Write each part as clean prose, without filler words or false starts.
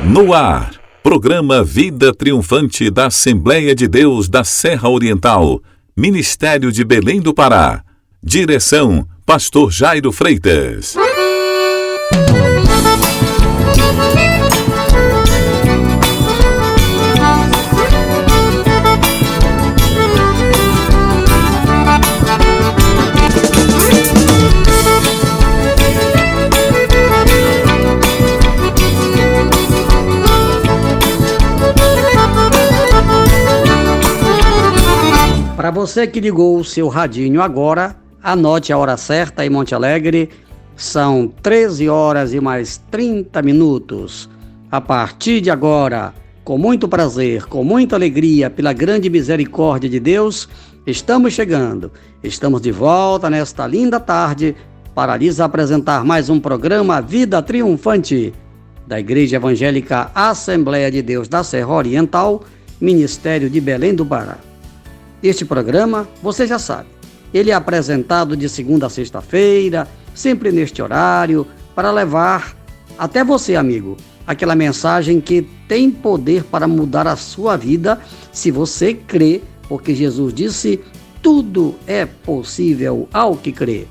No ar, programa Vida Triunfante da Assembleia de Deus da Serra Oriental, Ministério de Belém do Pará. Direção, Pastor Jairo Freitas. Para você que ligou o seu radinho agora, anote a hora certa em Monte Alegre. São 13 horas e mais 30 minutos. A partir de agora, com muito prazer, com muita alegria, pela grande misericórdia de Deus, estamos chegando. Estamos de volta nesta linda tarde para lhes apresentar mais um programa Vida Triunfante da Igreja Evangélica Assembleia de Deus da Serra Oriental, Ministério de Belém do Pará. Este programa, você já sabe, ele é apresentado de segunda a sexta-feira, sempre neste horário, para levar até você, amigo, aquela mensagem que tem poder para mudar a sua vida, se você crê, porque Jesus disse, tudo é possível ao que crê.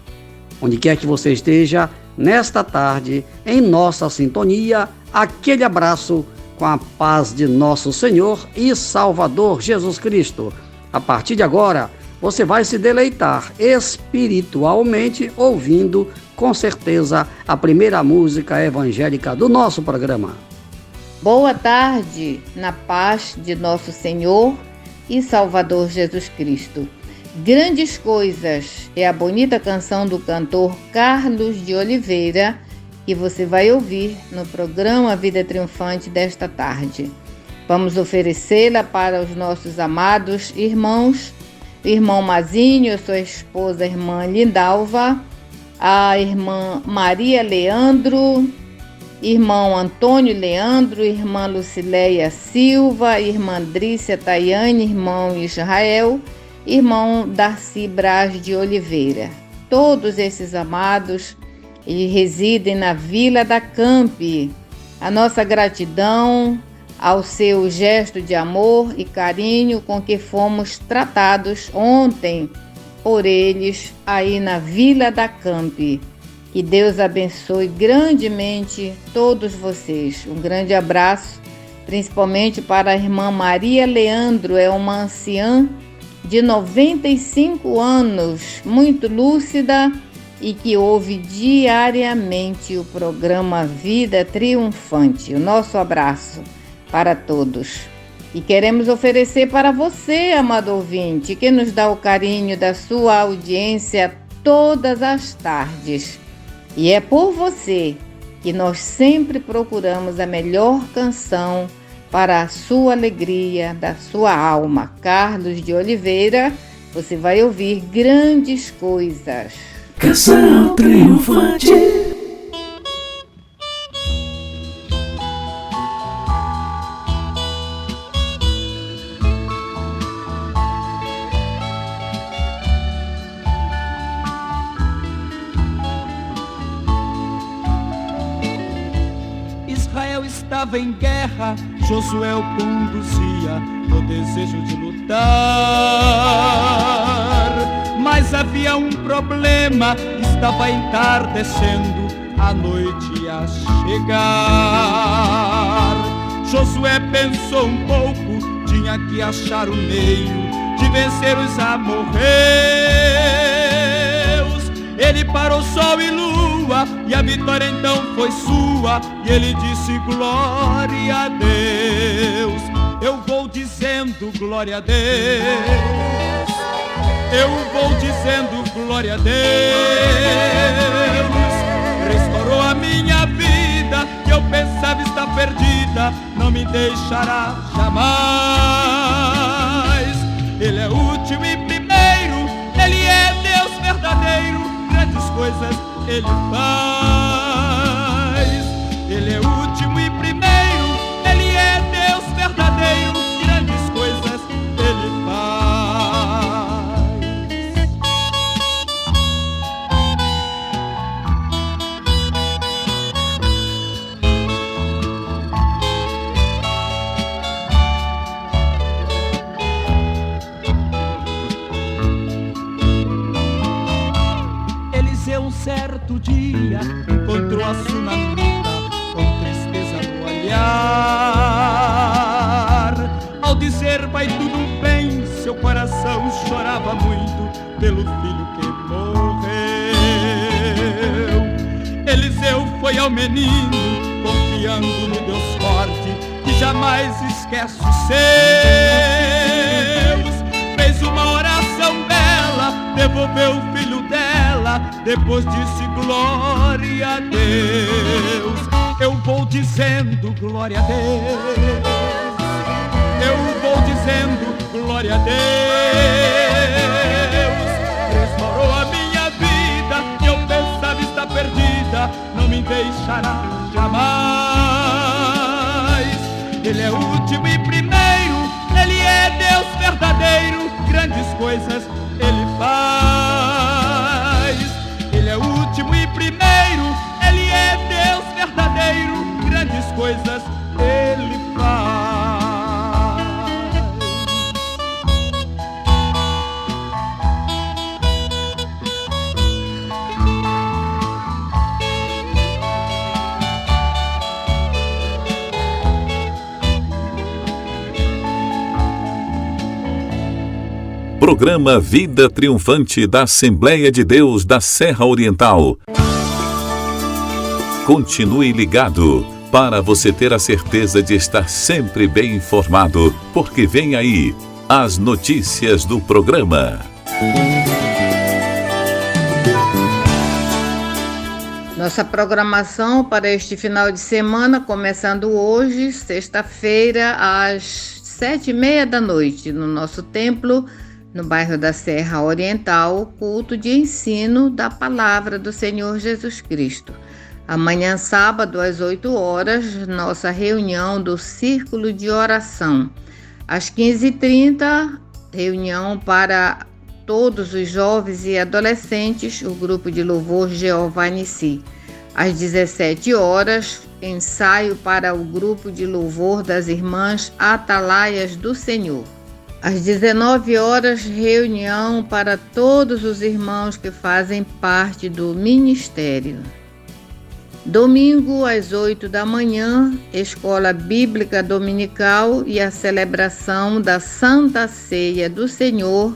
Onde quer que você esteja, nesta tarde, em nossa sintonia, aquele abraço com a paz de nosso Senhor e Salvador Jesus Cristo. A partir de agora, você vai se deleitar espiritualmente ouvindo, com certeza, a primeira música evangélica do nosso programa. Boa tarde, na paz de nosso Senhor e Salvador Jesus Cristo. Grandes Coisas é a bonita canção do cantor Carlos de Oliveira que você vai ouvir no programa Vida Triunfante desta tarde. Vamos oferecê-la para os nossos amados irmãos, o irmão Mazinho, sua esposa, a irmã Lindalva, a irmã Maria Leandro, irmão Antônio Leandro, irmã Lucileia Silva, irmã Andrícia Tayane, irmão Israel, irmão Darcy Braz de Oliveira. Todos esses amados, eles residem na Vila da Campi. A nossa gratidão ao seu gesto de amor e carinho com que fomos tratados ontem por eles aí na Vila da Campi. Que Deus abençoe grandemente todos vocês. Um grande abraço, principalmente para a irmã Maria Leandro, é uma anciã de 95 anos, muito lúcida e que ouve diariamente o programa Vida Triunfante. O nosso abraço para todos. E queremos oferecer para você, amado ouvinte, que nos dá o carinho da sua audiência todas as tardes. E é por você que nós sempre procuramos a melhor canção para a sua alegria, da sua alma. Carlos de Oliveira, você vai ouvir Grandes Coisas. Canção triunfante. Estava em guerra, Josué o conduzia no desejo de lutar. Mas havia um problema, estava entardecendo, a noite ia chegar. Josué pensou um pouco, tinha que achar o meio de vencer os amorreus. Ele parou sol e lua, e a vitória então foi sua, e ele disse glória a Deus. Eu vou dizendo glória a Deus, eu vou dizendo glória a Deus. Restaurou a minha vida, que eu pensava estar perdida, não me deixará jamais. Ele é último e primeiro, ele é Deus verdadeiro, grandes coisas ele faz. Ele é último e primeiro, ele é Deus verdadeiro, grandes coisas ele faz. certo dia encontrou a Sunamita com tristeza no olhar. Ao dizer vai tudo bem, seu coração chorava muito pelo filho que morreu. Eliseu foi ao menino, confiando no Deus forte, que jamais esquece os seus. Fez uma oração bela, devolveu o filho dela, depois disse glória a Deus. Eu vou dizendo glória a Deus, eu vou dizendo glória a Deus. Restaurou a minha vida, que eu pensava estar perdida, não me deixará jamais. Ele é o último e primeiro, Ele é Deus verdadeiro, grandes coisas Ele faz. Ele é o último e primeiro, Ele é Deus verdadeiro, grandes coisas Ele faz. Programa Vida Triunfante da Assembleia de Deus da Serra Oriental. Continue ligado para você ter a certeza de estar sempre bem informado, porque vem aí as notícias do programa. Nossa programação para este final de semana, começando hoje, sexta-feira, às 7h30 da noite, no nosso templo, no bairro da Serra Oriental, culto de ensino da Palavra do Senhor Jesus Cristo. Amanhã, sábado, às 8 horas, nossa reunião do Círculo de Oração. Às 15h30, reunião para todos os jovens e adolescentes, o grupo de louvor Jeová Nissi. Às 17 horas, ensaio para o grupo de louvor das irmãs Atalaias do Senhor. Às 19 horas, reunião para todos os irmãos que fazem parte do ministério. Domingo, às 8 da manhã, Escola Bíblica Dominical e a celebração da Santa Ceia do Senhor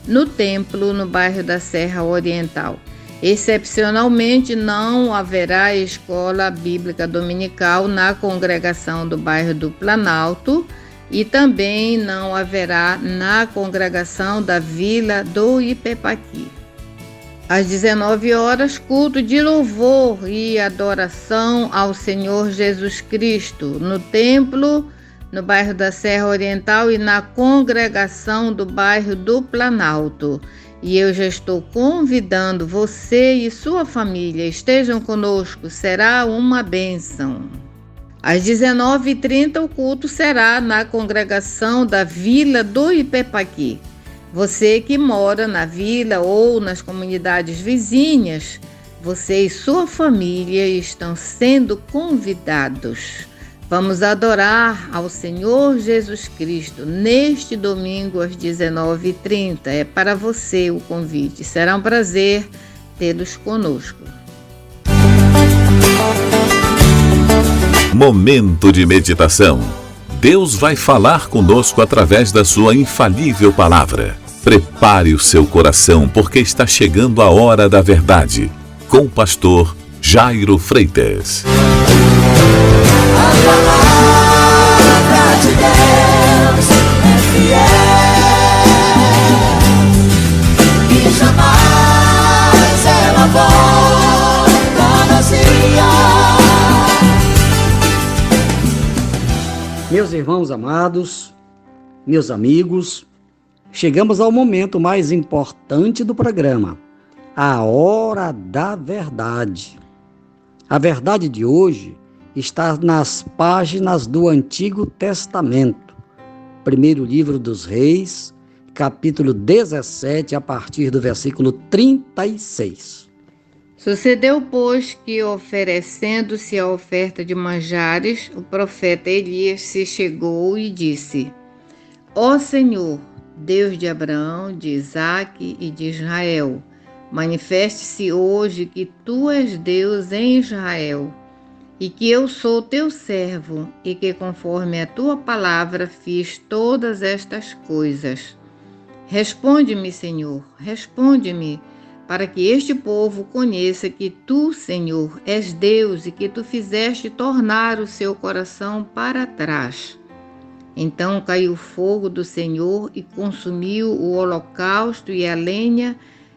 no templo, no bairro da Serra Oriental. Excepcionalmente, não haverá Escola Bíblica Dominical na congregação do bairro do Planalto, e também não haverá na congregação da Vila do Ipepaqui. Às 19 horas, culto de louvor e adoração ao Senhor Jesus Cristo, no templo, no bairro da Serra Oriental e na congregação do bairro do Planalto. E eu já estou convidando você e sua família, estejam conosco, será uma bênção. Às 19h30, o culto será na congregação da Vila do Ipepaqui. Você que mora na vila ou nas comunidades vizinhas, você e sua família estão sendo convidados. Vamos adorar ao Senhor Jesus Cristo neste domingo às 19h30. É para você o convite. Será um prazer tê-los conosco. Momento de meditação. Deus vai falar conosco através da sua infalível palavra. Prepare o seu coração, porque está chegando a hora da verdade. Com o pastor Jairo Freitas. A palavra de Deus é fiel e jamais ela volta vazia. Meus irmãos amados, meus amigos, chegamos ao momento mais importante do programa, a hora da verdade. A verdade de hoje está nas páginas do Antigo Testamento, primeiro livro dos Reis, capítulo 17, a partir do versículo 36. Sucedeu, pois, que, oferecendo-se a oferta de manjares, o profeta Elias se chegou e disse: Ó Senhor, Deus de Abraão, de Isaque e de Israel, Manifeste-se hoje que tu és Deus em Israel, e que eu sou teu servo, e que conforme a tua palavra fiz todas estas coisas. Responde-me, Senhor, responde-me, para que este povo conheça que tu, Senhor, és Deus e que tu fizeste tornar o seu coração para trás. Então caiu o fogo do Senhor e consumiu o holocausto e a lenha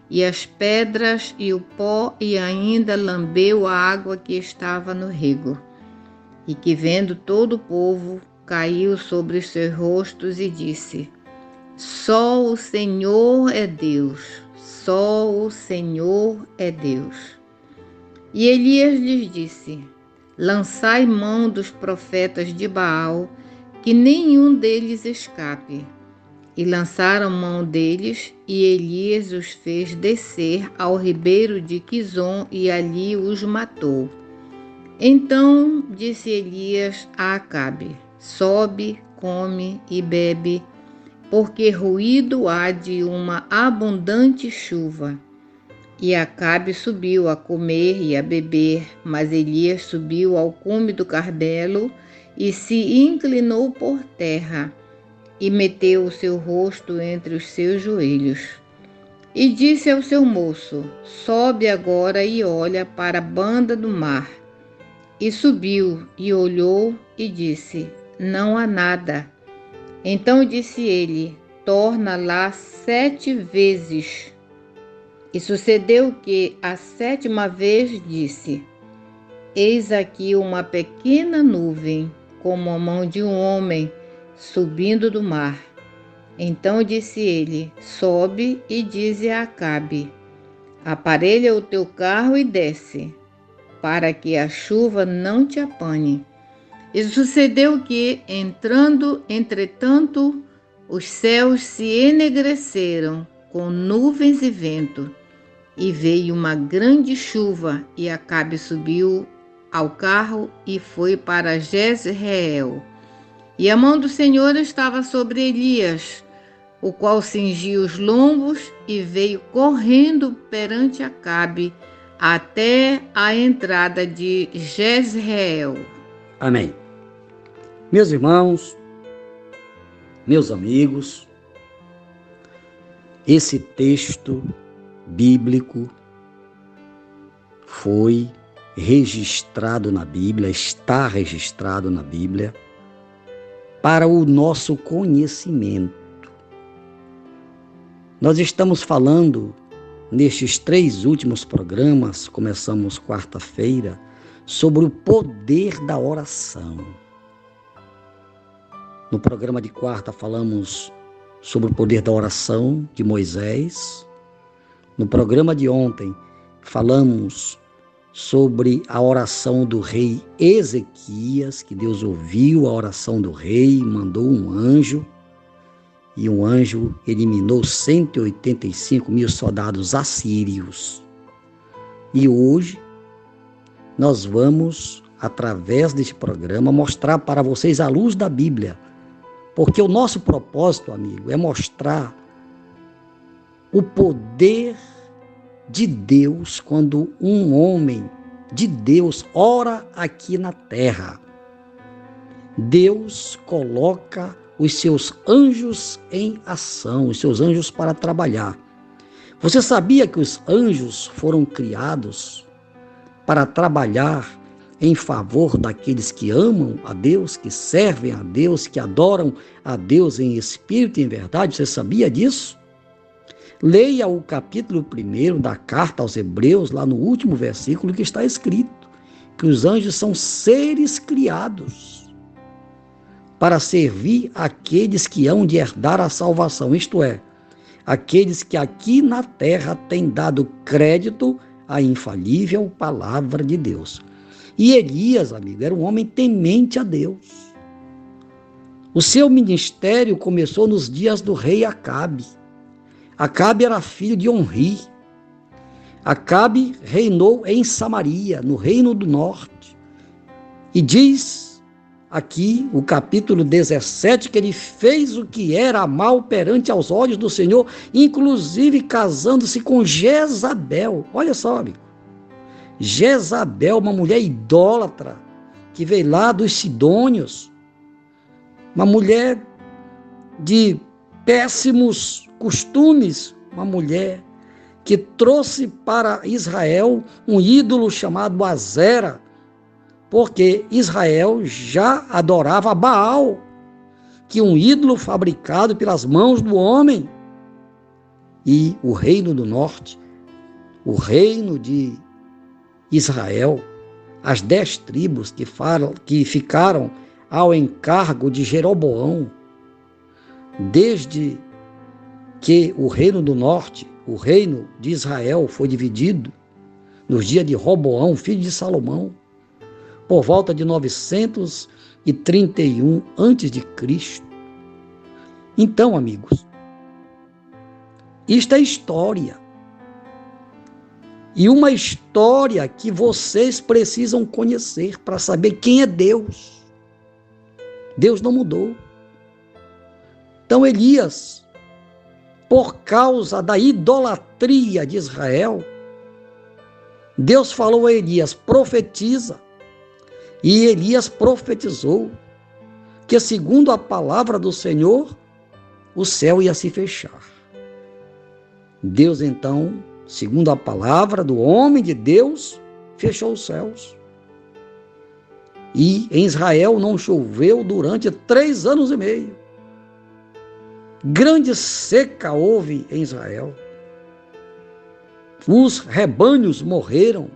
e as pedras e o pó, e ainda lambeu a água que estava no rego. E que, vendo todo o povo, caiu sobre os seus rostos e disse: Só o Senhor é Deus, só o Senhor é Deus. E Elias lhes disse: Lançai mão dos profetas de Baal, que nenhum deles escape. E lançaram mão deles, e Elias os fez descer ao ribeiro de Quizon, e ali os matou. Então disse Elias a Acabe: Sobe, come e bebe, porque ruído há de uma abundante chuva. E Acabe subiu a comer e a beber, mas Elias subiu ao cume do Carmelo e se inclinou por terra, e meteu o seu rosto entre os seus joelhos. E disse ao seu moço: Sobe agora e olha para a banda do mar. E subiu e olhou e disse: Não há nada. Então disse ele: Torna lá 7 vezes. E sucedeu que, a 7ª vez, disse: Eis aqui uma pequena nuvem, como a mão de um homem, subindo do mar. Então disse ele: Sobe e dize a Acabe: Aparelha o teu carro e desce, para que a chuva não te apanhe. E sucedeu que, entrando, entretanto, os céus se enegreceram com nuvens e vento, e veio uma grande chuva, e Acabe subiu ao carro e foi para Jezreel. E a mão do Senhor estava sobre Elias, o qual cingiu os lombos e veio correndo perante Acabe até a entrada de Jezreel. Amém. Meus irmãos, meus amigos, esse texto bíblico foi registrado na Bíblia, está registrado na Bíblia, para o nosso conhecimento. Nós estamos falando, nestes 3 últimos programas, começamos quarta-feira, sobre o poder da oração. No programa de quarta falamos sobre o poder da oração de Moisés. No programa de ontem falamos sobre a oração do rei Ezequias, que Deus ouviu a oração do rei, mandou um anjo, e um anjo eliminou 185.000 soldados assírios. E hoje nós vamos, através deste programa, mostrar para vocês a luz da Bíblia, porque o nosso propósito, amigo, é mostrar o poder de Deus quando um homem de Deus ora aqui na terra. Deus coloca os seus anjos em ação, os seus anjos para trabalhar. Você sabia que os anjos foram criados para trabalhar em favor daqueles que amam a Deus, que servem a Deus, que adoram a Deus em espírito e em verdade? Você sabia disso? Leia o capítulo 1 da carta aos Hebreus, lá no último versículo, que está escrito que os anjos são seres criados para servir aqueles que hão de herdar a salvação, isto é, aqueles que aqui na terra têm dado crédito à infalível palavra de Deus. E Elias, amigo, era um homem temente a Deus. O seu ministério começou nos dias do rei Acabe. Acabe era filho de Onri. Acabe reinou em Samaria, no reino do norte. E diz aqui o capítulo 17, que ele fez o que era mal perante aos olhos do Senhor, inclusive casando-se com Jezabel. Olha só, amigo. Jezabel, uma mulher idólatra, que veio lá dos Sidônios, uma mulher de péssimos costumes, uma mulher que trouxe para Israel um ídolo chamado Azera, porque Israel já adorava Baal, que é um ídolo fabricado pelas mãos do homem. E o reino do norte, o reino de Israel, as 10 tribos que ficaram ao encargo de Jeroboão, desde que o reino do norte, o reino de Israel, foi dividido nos dias de Roboão, filho de Salomão, por volta de 931 a.C. Então, amigos, isto é história. E uma história que vocês precisam conhecer para saber quem é Deus. Deus não mudou. Então, Elias, por causa da idolatria de Israel, Deus falou a Elias: profetiza. E Elias profetizou que, segundo a palavra do Senhor, o céu ia se fechar. Deus, então, segundo a palavra do homem de Deus, fechou os céus. E em Israel não choveu durante 3 anos e meio. Grande seca houve em Israel. Os rebanhos morreram.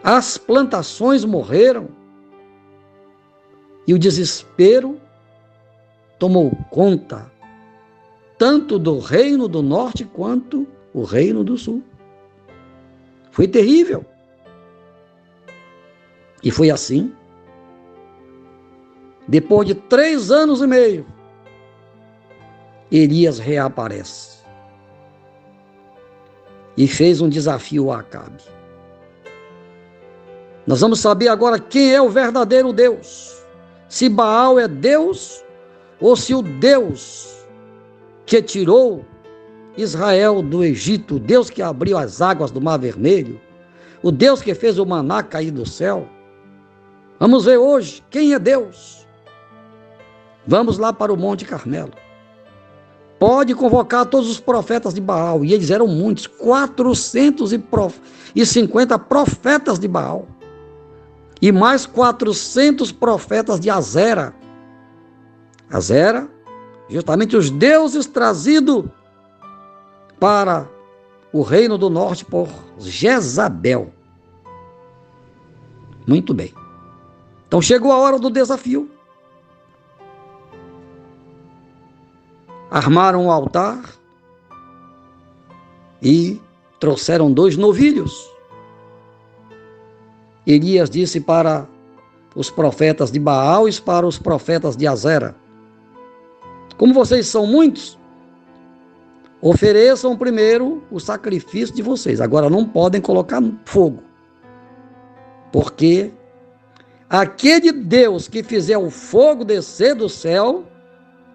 As plantações morreram. E o desespero tomou conta tanto do reino do norte quanto o reino do sul. Foi terrível. E foi assim. Depois de 3 anos e meio, Elias reaparece e fez um desafio a Acabe. Nós vamos saber agora quem é o verdadeiro Deus. Se Baal é Deus ou se o Deus que tirou Israel do Egito, o Deus que abriu as águas do Mar Vermelho, o Deus que fez o maná cair do céu. Vamos ver hoje quem é Deus. Vamos lá para o Monte Carmelo. Pode convocar todos os profetas de Baal, e eles eram muitos, 450 profetas de Baal, e mais 400 profetas de Azera. Azera, justamente os deuses trazidos para o reino do norte por Jezabel. Muito bem. Então chegou a hora do desafio. Armaram um altar e trouxeram 2 novilhos. Elias disse para os profetas de Baal e para os profetas de Azera: como vocês são muitos, ofereçam primeiro o sacrifício de vocês. Agora não podem colocar fogo, porque aquele Deus que fizer o fogo descer do céu,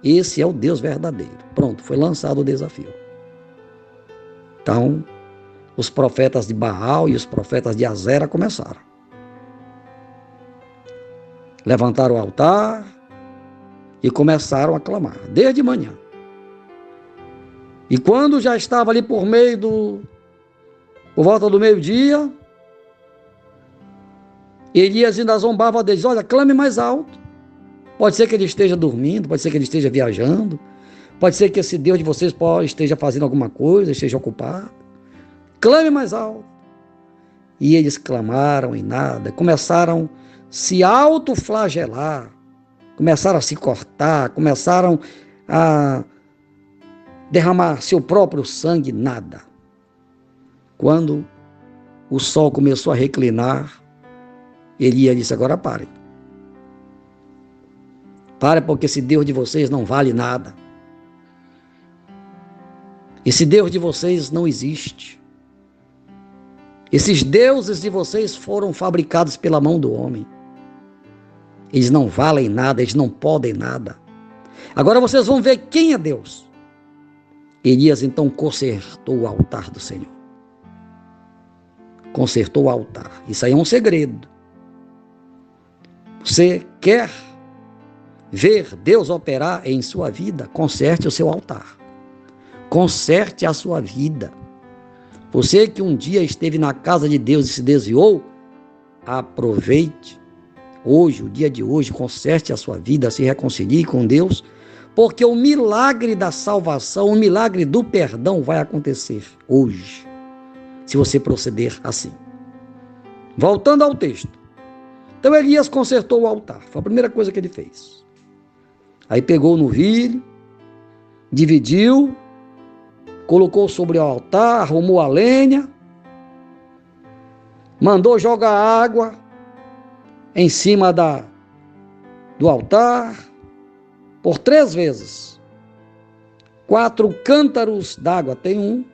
esse é o Deus verdadeiro. Pronto, foi lançado o desafio. Então, os profetas de Baal e os profetas de Azera começaram. Levantaram o altar e começaram a clamar, desde manhã. E quando já estava ali por volta do meio-dia, Elias ainda zombava deles: olha, clame mais alto. Pode ser que ele esteja dormindo, pode ser que ele esteja viajando, pode ser que esse Deus de vocês esteja fazendo alguma coisa, esteja ocupado. Clame mais alto. E eles clamaram e nada, começaram a se autoflagelar, começaram a se cortar, começaram a derramar seu próprio sangue, nada. Quando o sol começou a reclinar, Elias disse: agora parem. Parem, porque esse Deus de vocês não vale nada. Esse Deus de vocês não existe. Esses deuses de vocês foram fabricados pela mão do homem. Eles não valem nada, eles não podem nada. Agora vocês vão ver quem é Deus. Elias então consertou o altar do Senhor. Consertou o altar. Isso aí é um segredo. Você quer ver Deus operar em sua vida? Conserte o seu altar. Conserte a sua vida. Você que um dia esteve na casa de Deus e se desviou, aproveite hoje, o dia de hoje, conserte a sua vida, se reconcilie com Deus, porque o milagre da salvação, o milagre do perdão vai acontecer hoje, se você proceder assim. Voltando ao texto. Então Elias consertou o altar, foi a primeira coisa que ele fez. Aí pegou o novilho, dividiu, colocou sobre o altar, arrumou a lenha, mandou jogar água em cima do altar, por 3 vezes. 4 cântaros d'água, tem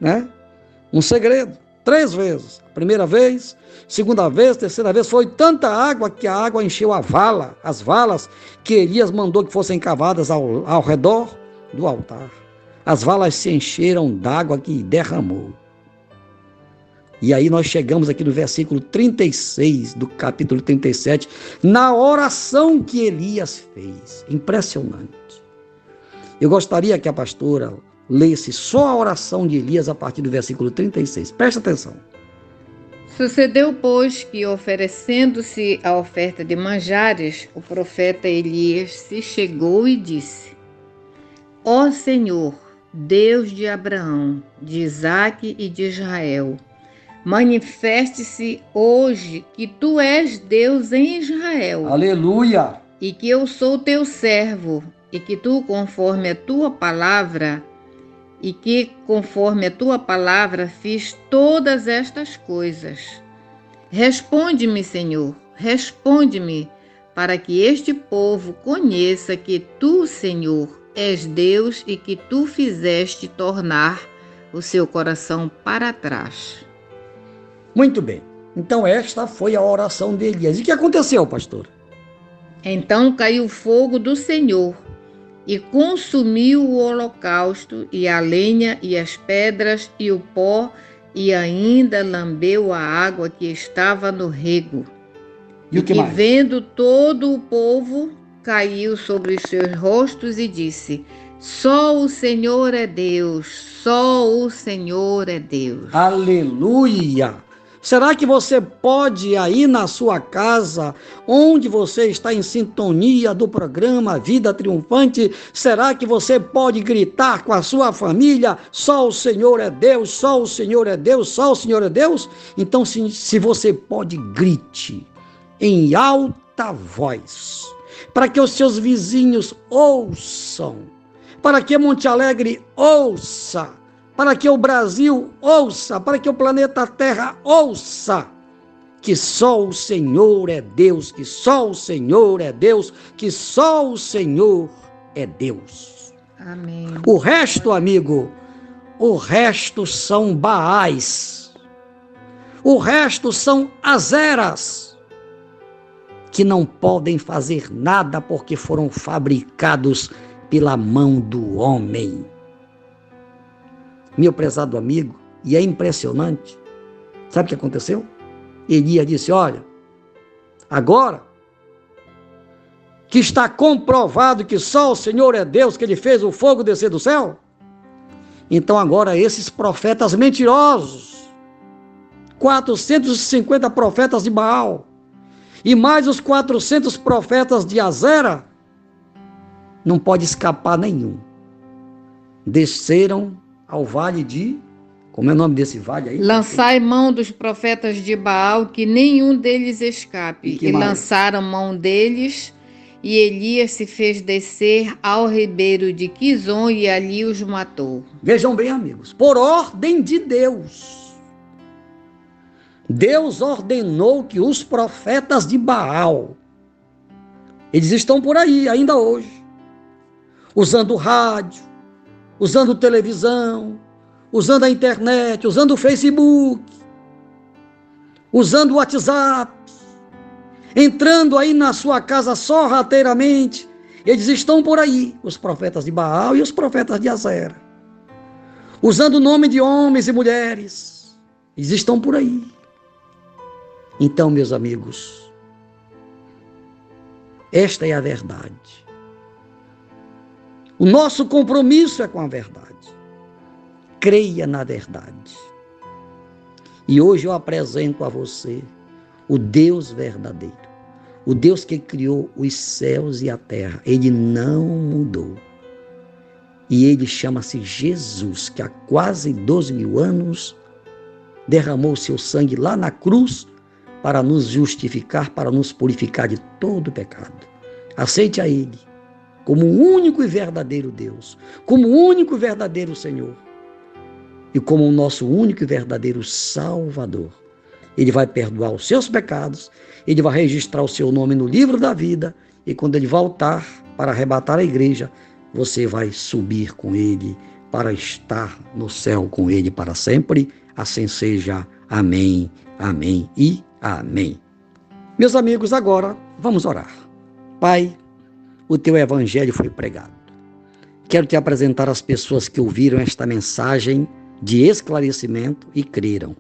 um segredo, 3 vezes. Primeira vez, segunda vez, terceira vez, foi tanta água que a água encheu as valas que Elias mandou que fossem cavadas ao redor do altar. As valas se encheram d'água que derramou. E aí nós chegamos aqui no versículo 36 do capítulo 37, na oração que Elias fez. Impressionante. Eu gostaria que a pastora lesse só a oração de Elias a partir do versículo 36. Presta atenção. Sucedeu, pois, que oferecendo-se a oferta de manjares, o profeta Elias se chegou e disse: Ó Senhor, Deus de Abraão, de Isaque e de Israel, manifeste-se hoje que tu és Deus em Israel. Aleluia! E que eu sou teu servo, e que tu, conforme a tua palavra, fiz todas estas coisas. Responde-me, Senhor, responde-me, para que este povo conheça que tu, Senhor, és Deus e que tu fizeste tornar o seu coração para trás. Muito bem. Então esta foi a oração de Elias. E o que aconteceu, pastor? Então caiu o fogo do Senhor e consumiu o holocausto e a lenha e as pedras e o pó e ainda lambeu a água que estava no rego. E o que mais? Vendo todo o povo, caiu sobre os seus rostos e disse: Só o Senhor é Deus, só o Senhor é Deus. Aleluia! Será que você pode aí na sua casa, onde você está em sintonia do programa Vida Triunfante, será que você pode gritar com a sua família: só o Senhor é Deus, só o Senhor é Deus, só o Senhor é Deus? Então, se você pode, grite em alta voz, para que os seus vizinhos ouçam, para que Monte Alegre ouça, para que o Brasil ouça, para que o planeta Terra ouça, que só o Senhor é Deus, que só o Senhor é Deus, que só o Senhor é Deus. Amém. O resto, amigo, o resto são Baais, o resto são Azeras, que não podem fazer nada porque foram fabricados pela mão do homem. Meu prezado amigo, e é impressionante, sabe o que aconteceu? Elias disse: olha, agora que está comprovado que só o Senhor é Deus, que ele fez o fogo descer do céu, então agora esses profetas mentirosos, 450 profetas de Baal, e mais os 400 profetas de Azera, não pode escapar nenhum. Desceram ao vale de... Como é o nome desse vale aí? Lançai mão dos profetas de Baal, que nenhum deles escape. E lançaram mão deles, e Elias se fez descer ao ribeiro de Quizon e ali os matou. Vejam bem, amigos, por ordem de Deus. Deus ordenou que os profetas de Baal, eles estão por aí ainda hoje, usando rádio, usando televisão, usando a internet, usando o Facebook, usando o WhatsApp, entrando aí na sua casa sorrateiramente. Eles estão por aí, os profetas de Baal e os profetas de Azera, usando o nome de homens e mulheres. Eles estão por aí. Então, meus amigos, esta é a verdade. O nosso compromisso é com a verdade. Creia na verdade. E hoje eu apresento a você o Deus verdadeiro. O Deus que criou os céus e a terra. Ele não mudou. E ele chama-se Jesus, que há quase 12.000 anos derramou seu sangue lá na cruz para nos justificar, para nos purificar de todo pecado. Aceite a Ele como o único e verdadeiro Deus, como o único e verdadeiro Senhor e como o nosso único e verdadeiro Salvador. Ele vai perdoar os seus pecados, Ele vai registrar o seu nome no livro da vida e quando Ele voltar para arrebatar a igreja, você vai subir com Ele para estar no céu com Ele para sempre. Assim seja. Amém, amém e amém. Meus amigos, agora vamos orar. Pai, o Teu Evangelho foi pregado. Quero Te apresentar as pessoas que ouviram esta mensagem de esclarecimento e creram.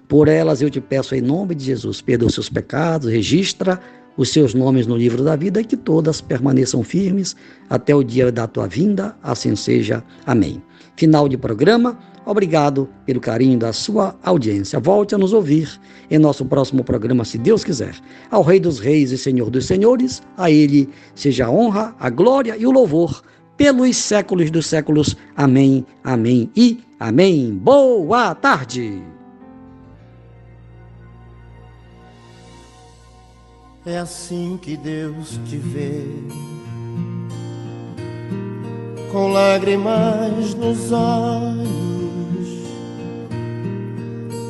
Por elas eu Te peço em nome de Jesus, perdoa os seus pecados, registra os seus nomes no livro da vida e que todas permaneçam firmes até o dia da Tua vinda, assim seja. Amém. Final de programa. Obrigado pelo carinho da sua audiência. Volte a nos ouvir em nosso próximo programa, se Deus quiser. Ao Rei dos Reis e Senhor dos Senhores, a Ele seja a honra, a glória e o louvor pelos séculos dos séculos. Amém, amém e amém. Boa tarde. É assim que Deus te vê, com lágrimas nos olhos,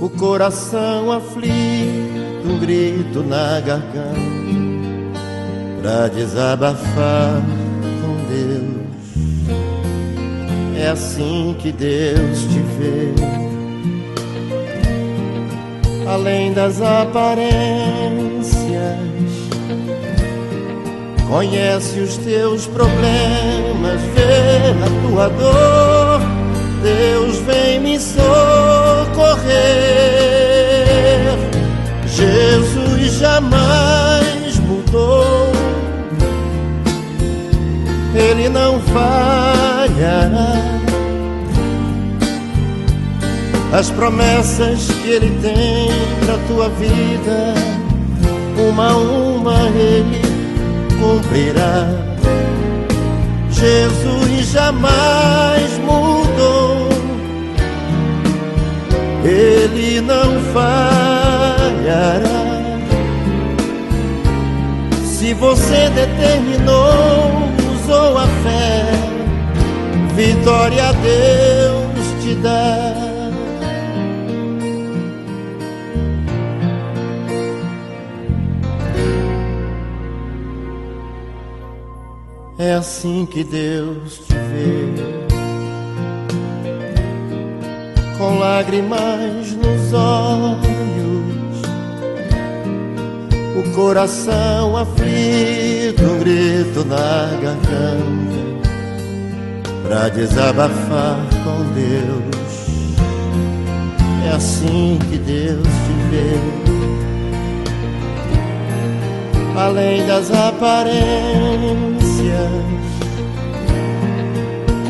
o coração aflito, um grito na garganta, pra desabafar com Deus. É assim que Deus te vê, além das aparências, conhece os teus problemas, vê a tua dor. Deus vem me socorrer. Jesus jamais mudou, Ele não falhará. As promessas que Ele tem pra tua vida, uma a uma Ele cumprirá. Jesus jamais mudou, Ele não falhará. Se você determinou, usou a fé, vitória Deus te dá. É assim que Deus te vê, com lágrimas nos olhos, o coração aflito, um grito na garganta, pra desabafar com Deus. É assim que Deus te vê, além das aparências,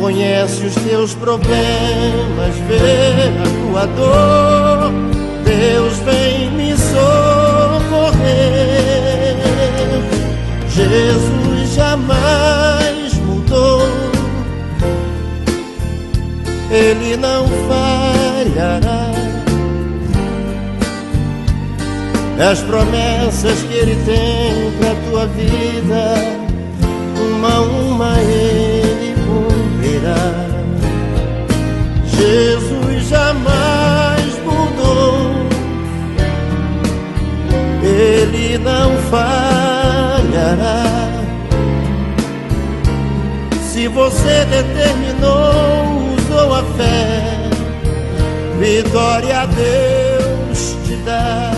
conhece os teus problemas, vê a tua dor. Deus vem me socorrer. Jesus jamais mudou, Ele não falhará. As promessas que Ele tem pra tua vida, uma a uma Ele cumprirá. Jesus jamais mudou, Ele não falhará. Se você determinou, usou a fé, vitória a Deus te dá.